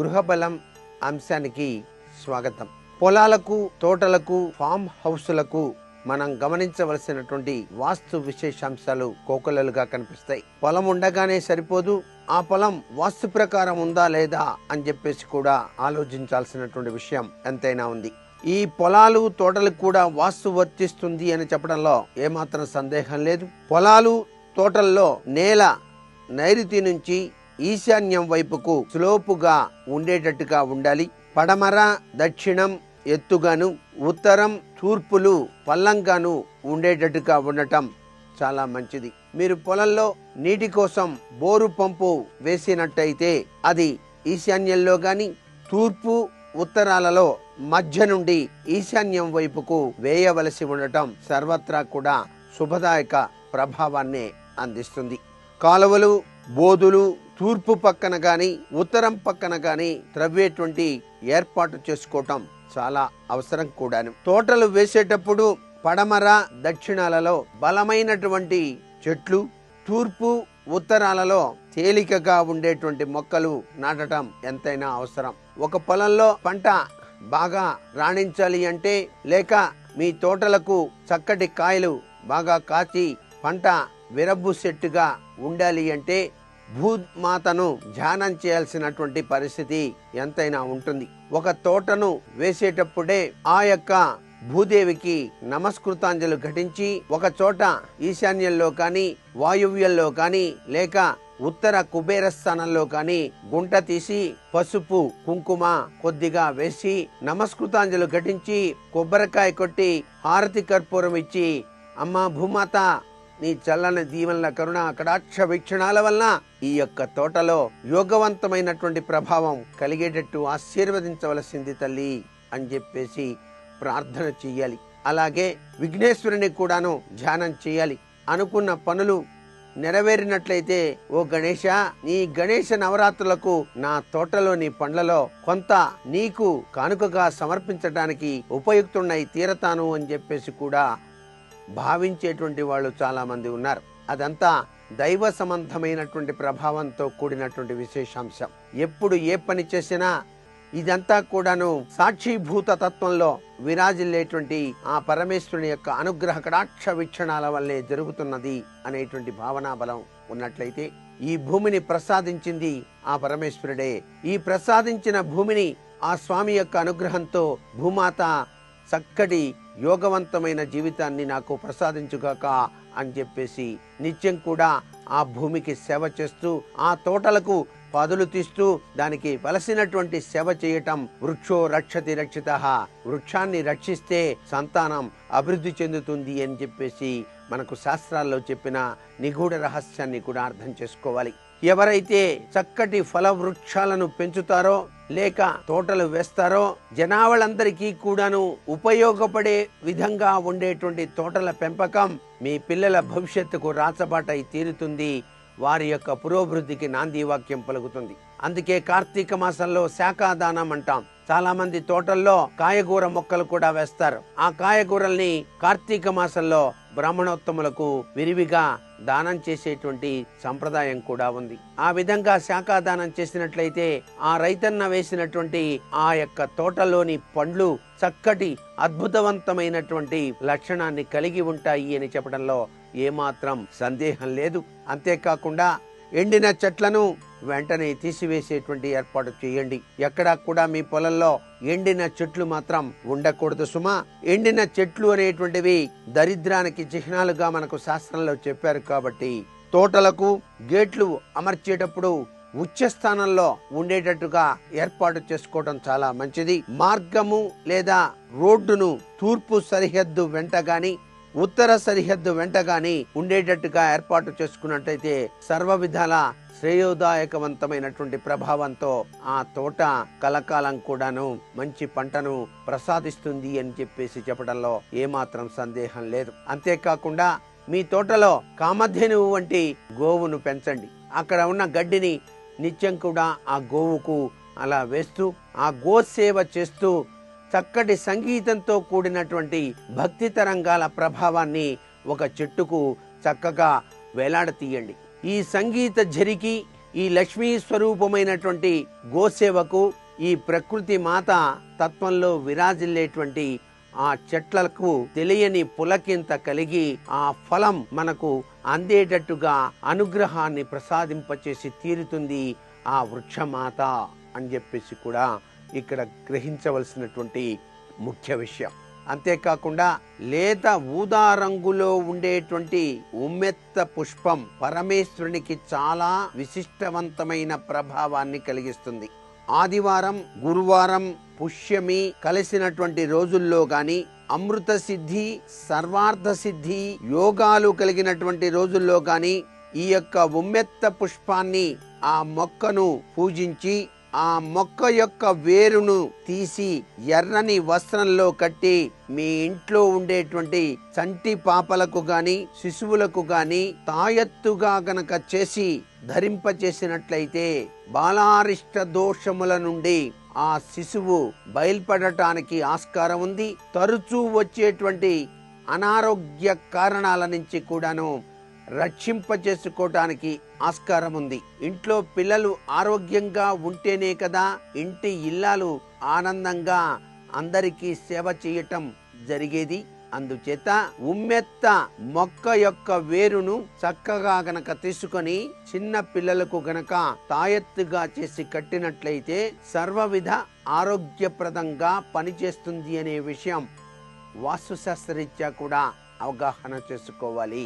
గృహబలం అంశానికి స్వాగతం. పొలాలకు, తోటలకు, ఫామ్ హౌస్లకు మనం గమనించవలసినటువంటి వాస్తు విశేషాంశాలు కోకొల్లలుగా కనిపిస్తాయి. పొలం ఉండగానే సరిపోదు, ఆ పొలం వాస్తు ప్రకారం ఉందా లేదా అని చెప్పేసి కూడా ఆలోచించాల్సినటువంటి విషయం ఎంతైనా ఉంది. ఈ పొలాలు, తోటలకు కూడా వాస్తు వర్తిస్తుంది అని చెప్పడంలో ఏమాత్రం సందేహం లేదు. పొలాలు, తోటల్లో నేల నైరుతి నుంచి ఈశాన్యం వైపుకు స్లోపుగా ఉండేటట్టుగా ఉండాలి. పడమర, దక్షిణం ఎత్తుగాను, ఉత్తరం, తూర్పులు పల్లంగాను ఉండేటట్టుగా ఉండటం చాలా మంచిది. మీరు పొలంలో నీటి కోసం బోరు పంపు వేసినట్టయితే అది ఈశాన్యంలో గాని, తూర్పు, ఉత్తరాలలో మధ్య నుండి ఈశాన్యం వైపుకు వేయవలసి ఉండటం సర్వత్రా కూడా శుభదాయక ప్రభావాన్ని అందిస్తుంది. కాలువలు, బోధులు తూర్పు పక్కన గాని, ఉత్తరం పక్కన గాని త్రవ్వేటువంటి ఏర్పాటు చేసుకోవటం చాలా అవసరం కూడాను. తోటలు వేసేటప్పుడు పడమర, దక్షిణాలలో బలమైనటువంటి చెట్లు, తూర్పు, ఉత్తరాలలో తేలికగా ఉండేటువంటి మొక్కలు నాటడం ఎంతైనా అవసరం. ఒక పొలంలో పంట బాగా రాణించాలి అంటే, లేక మీ తోటలకు చక్కటి కాయలు బాగా కాచి పంట విరబూసెట్టుగా ఉండాలి అంటే భూమాతను ధ్యానం చేయాల్సినటువంటి పరిస్థితి ఎంతైనా ఉంటుంది. ఒక తోటను వేసేటప్పుడే ఆ యొక్క భూదేవికి నమస్కృతాంజలు ఘటించి ఒక చోట ఈశాన్యంలో కానీ, వాయువ్యంలో కానీ, లేక ఉత్తర కుబేర స్థానంలో కానీ గుంట తీసి పసుపు, కుంకుమ కొద్దిగా వేసి నమస్కృతాంజలు ఘటించి కొబ్బరికాయ కొట్టి హారతి కర్పూరం ఇచ్చి, అమ్మా భూమాత నీ చల్లని దీవెనల కరుణ కటాక్ష వీక్షణాల వలన ఈ యొక్క తోటలో యోగవంతమైనటువంటి ప్రభావం కలిగేటట్టు ఆశీర్వదించవలసింది తల్లి అని చెప్పేసి ప్రార్థన చెయ్యాలి. అలాగే విఘ్నేశ్వరుని కూడాను ధ్యానం చేయాలి. అనుకున్న పనులు నెరవేరినట్లయితే, ఓ గణేశ, నీ గణేశ నవరాత్రులకు నా తోటలోని పండ్లలో కొంత నీకు కానుకగా సమర్పించడానికి ఉపయుక్తున్నై తీరతాను అని చెప్పేసి కూడా భావించేటువంటి వాళ్ళు చాలా మంది ఉన్నారు. అదంతా దైవ సంబంధమైనటువంటి ప్రభావంతో కూడినటువంటి విశేషాంశం. ఎప్పుడు ఏ పని చేసినా ఇదంతా కూడాను సాక్షిభూత తత్వంలో విరాజిల్లేటువంటి ఆ పరమేశ్వరుని యొక్క అనుగ్రహ కటాక్ష వీక్షణాల వల్లే జరుగుతున్నది అనేటువంటి భావనా బలం ఉన్నట్లయితే, ఈ భూమిని ప్రసాదించింది ఆ పరమేశ్వరుడే. ఈ ప్రసాదించిన భూమిని ఆ స్వామి యొక్క అనుగ్రహంతో భూమాత చక్కటి యోగవంతమైన జీవితాన్ని నాకు ప్రసాదించుగాక అని చెప్పేసి నిత్యం కూడా ఆ భూమికి సేవ చేస్తూ, ఆ తోటలకు పాదులు తీస్తూ దానికి వలసినటువంటి సేవ చేయటం. వృక్షో రక్షతి రక్షితః, వృక్షాన్ని రక్షిస్తే సంతానం అభివృద్ధి చెందుతుంది అని చెప్పేసి మనకు శాస్త్రాల్లో చెప్పిన నిగూఢ రహస్యాన్ని కూడా అర్థం చేసుకోవాలి. ఎవరైతే చక్కటి ఫల వృక్షాలను పెంచుతారో లేక తోటలు వేస్తారో, జనాభాలందరికీ కూడాను ఉపయోగపడే విధంగా ఉండేటువంటి తోటల పెంపకం మీ పిల్లల భవిష్యత్తుకు రాచబాటై తీరుతుంది. వారి యొక్క పురోభివృద్ధికి నాంది వాక్యం పలుకుతుంది. అందుకే కార్తీక మాసంలో శాఖాదానం అంటాం. చాలా మంది తోటల్లో కాయగూర మొక్కలు కూడా వేస్తారు. ఆ కాయగూరల్ని కార్తీక మాసంలో బ్రాహ్మణోత్తములకు విరివిగా దానం చేసేటువంటి సంప్రదాయం కూడా ఉంది. ఆ విధంగా శాఖాదానం చేసినట్లయితే ఆ రైతన్న వేసినటువంటి ఆ యొక్క తోటలోని పండ్లు చక్కటి అద్భుతవంతమైనటువంటి లక్షణాన్ని కలిగి ఉంటాయి అని చెప్పడంలో ఏమాత్రం సందేహం లేదు. అంతేకాకుండా ఎండిన చెట్లను వెంటనే తీసివేసేటువంటి ఏర్పాటు చేయండి. ఎక్కడా కూడా మీ పొలంలో ఎండిన చెట్లు మాత్రం ఉండకూడదు సుమా. ఎండిన చెట్లు అనేటువంటివి దరిద్రానికి చిహ్నాలుగా మనకు శాస్త్రంలో చెప్పారు. కాబట్టి తోటలకు గేట్లు అమర్చేటప్పుడు ఉచ్చ స్థానంలో ఉండేటట్టుగా ఏర్పాటు చేసుకోవడం చాలా మంచిది. మార్గము లేదా రోడ్డును తూర్పు సరిహద్దు వెంట గాని, ఉత్తర సరిహద్దు వెంట గాని ఉండేటట్టుగా ఏర్పాటు చేసుకున్నట్టయితే సర్వ విధాల శ్రేయోదాయకవంతమైనటువంటి ప్రభావంతో ఆ తోట కలకాలం కూడాను మంచి పంటను ప్రసాదిస్తుంది అని చెప్పేసి చెప్పడంలో ఏమాత్రం సందేహం లేదు. అంతేకాకుండా మీ తోటలో కామధేనువు వంటి గోవును పెంచండి. అక్కడ ఉన్న గడ్డిని నిత్యం కూడా ఆ గోవుకు అలా వేస్తూ, ఆ గోసేవ చేస్తూ చక్కటి సంగీతంతో కూడినటువంటి భక్తి తరంగాల ప్రభావాన్ని ఒక చెట్టుకు చక్కగా వేలాడతీయండి. ఈ సంగీత ఝరికి ఈ లక్ష్మీ స్వరూపమైనటువంటి గోసేవకు, ఈ ప్రకృతి మాత తత్వంలో విరాజిల్లేటువంటి ఆ చెట్లకు తెలియని పులకింత కలిగి ఆ ఫలం మనకు అందేటట్టుగా అనుగ్రహాన్ని ప్రసాదింపచేసి తీరుతుంది ఆ వృక్షమాత అని చెప్పేసి కూడా ఇక్కడ గ్రహించవలసినటువంటి ముఖ్య విషయం. అంతేకాకుండా లేత ఊదా రంగులో ఉండేటువంటి ఉమ్మెత్త పుష్పం పరమేశ్వరునికి చాలా విశిష్టవంతమైన ప్రభావాన్ని కలిగిస్తుంది. ఆదివారం, గురువారం, పుష్యమి కలిసినటువంటి రోజుల్లో గాని, అమృత సిద్ధి, సర్వార్థ సిద్ధి యోగాలు కలిగినటువంటి రోజుల్లో గాని ఈ యొక్క ఉమ్మెత్త పుష్పాన్ని, ఆ మొక్కను పూజించి ఆ మొక్క యొక్క వేరును తీసి ఎర్రని వస్త్రంలో కట్టి మీ ఇంట్లో ఉండేటువంటి చంటి పాపలకు గాని, శిశువులకు గాని తాయెత్తుగా గనక చేసి ధరింపచేసినట్లయితే బాలారిష్ట దోషముల నుండి ఆ శిశువు బయల్పడటానికి ఆస్కారం ఉంది. తరచూ వచ్చేటువంటి అనారోగ్య కారణాల నుంచి కూడాను రక్షింపచేసుకోవటానికి ఆస్కారం ఉంది. ఇంట్లో పిల్లలు ఆరోగ్యంగా ఉంటేనే కదా ఇంటి ఇల్లాలు ఆనందంగా అందరికీ సేవ చేయటం జరిగేది. అందుచేత ఉమ్మెత్త మొక్క యొక్క వేరును చక్కగా గనక తీసుకొని చిన్న పిల్లలకు గనక తాయెత్తుగా చేసి కట్టినట్లయితే సర్వవిధ ఆరోగ్యప్రదంగా పనిచేస్తుంది అనే విషయం వాస్తుశాస్త్రరీత్యా కూడా అవగాహన చేసుకోవాలి.